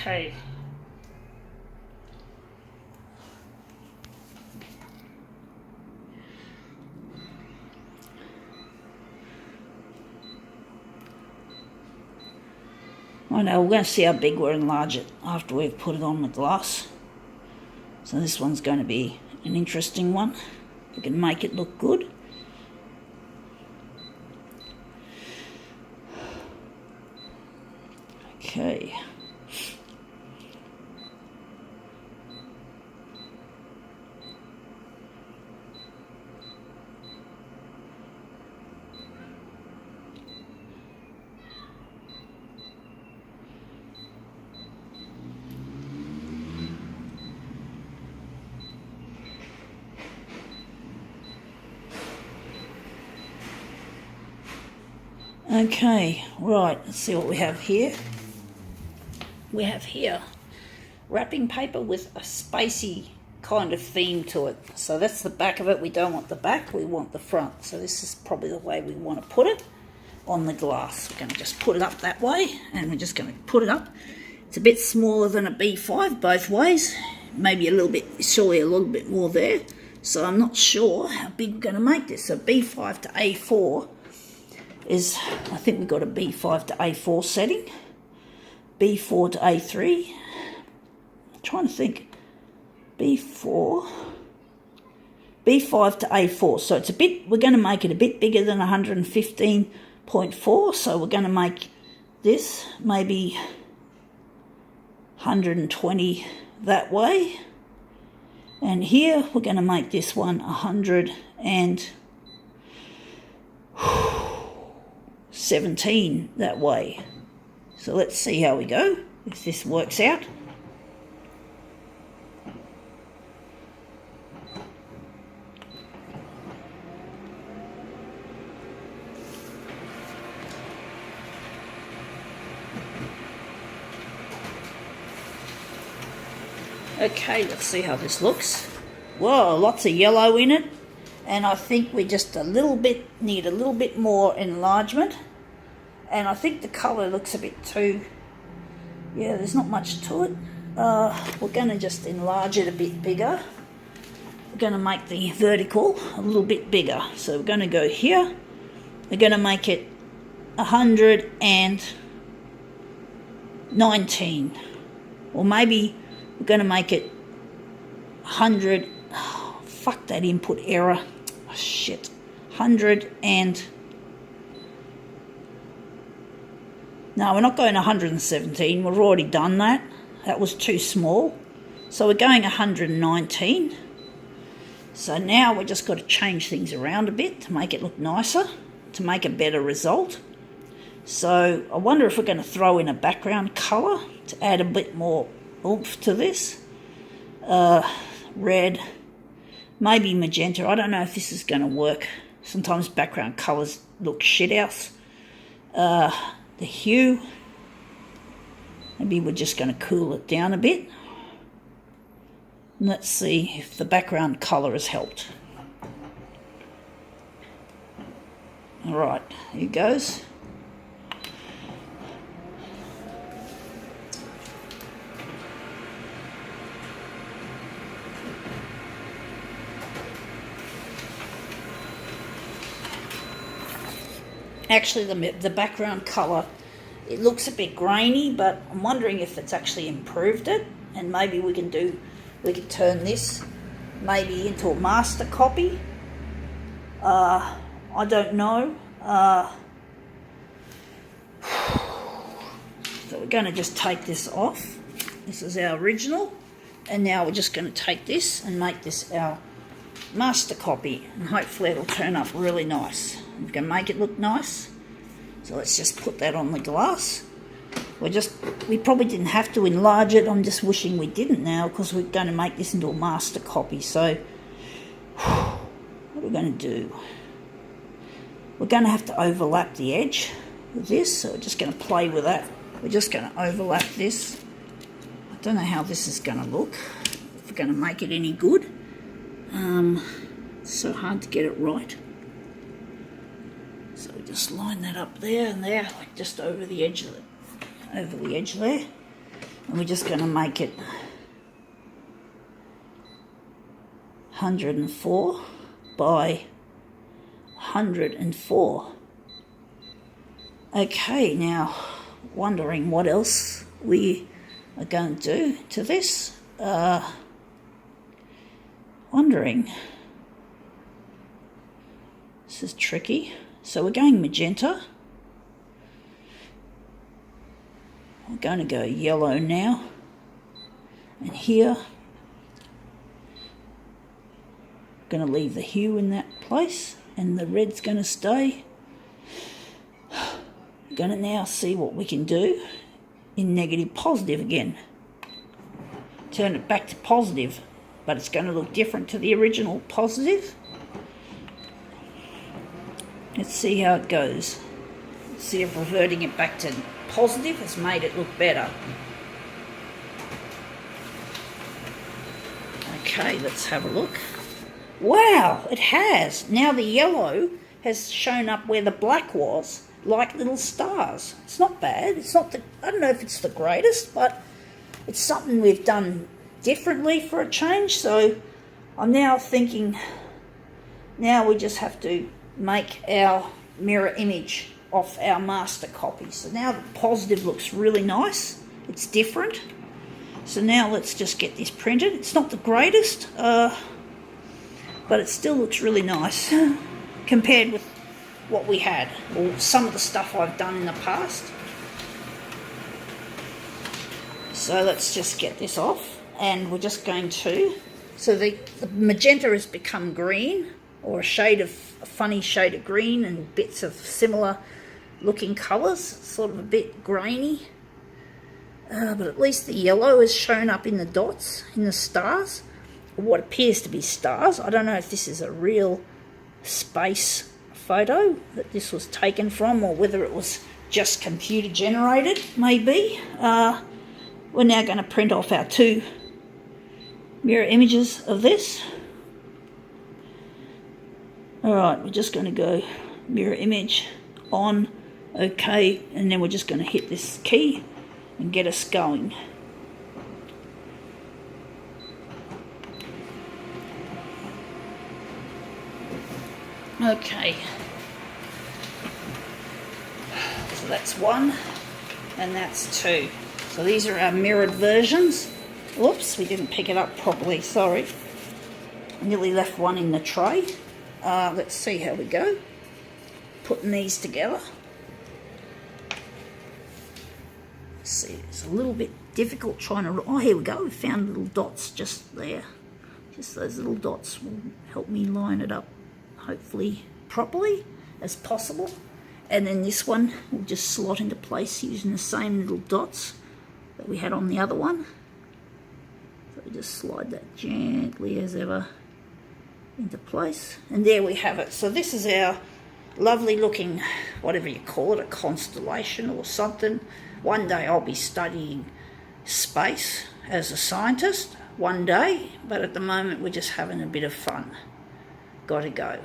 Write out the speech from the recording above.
Okay. I know, we're going to see how big we enlarge it after we've put it on the glass. So this one's going to be an interesting one. We can make it look good. Okay. Okay, right, let's see what we have here. We have here wrapping paper with a spacey kind of theme to it. So that's the back of it. We don't want the back, we want the front. So this is probably the way we want to put it on the glass. We're going to just put it up that way, and we're just going to put it up. It's a bit smaller than a B5 both ways. Maybe a little bit, surely a little bit more there. So I'm not sure how big we're going to make this. So B5 to A4 is, I think we've got a B5 to A4 setting. B4 to A3. I'm trying to think. B5 to A4. So it's a bit, we're going to make it a bit bigger than 115.4. So we're going to make this maybe 120 that way. And here we're going to make this one 117 that way. So let's see how we go, if this works out. Okay, let's see how this looks. Whoa, lots of yellow in it. And I think we just need a little bit more enlargement. And I think the colour looks a bit too, yeah, there's not much to it. We're going to just enlarge it a bit bigger. We're going to make the vertical a little bit bigger. So we're going to go here. We're going to make it 119. Or maybe we're going to make it 100. Oh, fuck that input error. Oh, shit. 100 and... No, we're not going 117. We've already done that. That was too small. So we're going 119. So now we've just got to change things around a bit to make it look nicer, to make a better result. So I wonder if we're going to throw in a background colour to add a bit more oomph to this. Red, maybe magenta. I don't know if this is going to work. Sometimes background colours look shithouse. The hue, maybe we're just going to cool it down a bit. And let's see if the background colour has helped. Alright, here goes. Actually, the background colour, it looks a bit grainy, but I'm wondering if it's actually improved it. And maybe we can turn this maybe into a master copy. I don't know. So we're going to just take this off. This is our original. And now we're just going to take this and make this our master copy. And hopefully it'll turn up really nice. We can make it look nice. So let's just put that on the glass. We probably didn't have to enlarge it. I'm just wishing we didn't now, because we're going to make this into a master copy. So what are we going to do? We're going to have to overlap the edge with this. So we're just going to play with that. We're just going to overlap this. I don't know how this is going to look. If we're going to make it any good. It's so hard to get it right. So we just line that up there and there, like just over the edge of it, over the edge there. And we're just going to make it 104 by 104. Okay, now wondering what else we are going to do to this. Wondering. This is tricky. So we're going magenta. We're going to go yellow now. And here, I'm going to leave the hue in that place, and the red's going to stay. We're going to now see what we can do in negative positive again. Turn it back to positive, but it's going to look different to the original positive. Let's see how it goes. Let's see if reverting it back to positive has made it look better. Okay, let's have a look. Wow, it has. Now the yellow has shown up where the black was, like little stars. It's not bad. It's not I don't know if it's the greatest, but it's something we've done differently for a change. So I'm now thinking, now we just have to make our mirror image off our master copy. So now the positive looks really nice. It's different. So now let's just get this printed. It's not the greatest, but it still looks really nice compared with what we had, or some of the stuff I've done in the past. So let's just get this off, and we're just going to, so the magenta has become green, or a funny shade of green, and bits of similar looking colours, sort of a bit grainy. But at least the yellow has shown up in the dots, in the stars, what appears to be stars. I don't know if this is a real space photo that this was taken from, or whether it was just computer generated, maybe. We're now going to print off our 2 mirror images of this. Alright, we're just going to go mirror image on, OK, and then we're just going to hit this key and get us going. Okay, so that's 1 and that's 2. So these are our mirrored versions. Whoops, we didn't pick it up properly, sorry. I nearly left one in the tray. Let's see how we go. Putting these together. Let's see, it's a little bit difficult trying to... Oh, here we go. We found little dots just there. Just those little dots will help me line it up, hopefully properly as possible. And then this one will just slot into place using the same little dots that we had on the other one. So we just slide that gently as ever into place, and there we have it. So this is our lovely looking, whatever you call it, a constellation or something. One day I'll be studying space as a scientist, one day, but at the moment we're just having a bit of fun. Gotta go.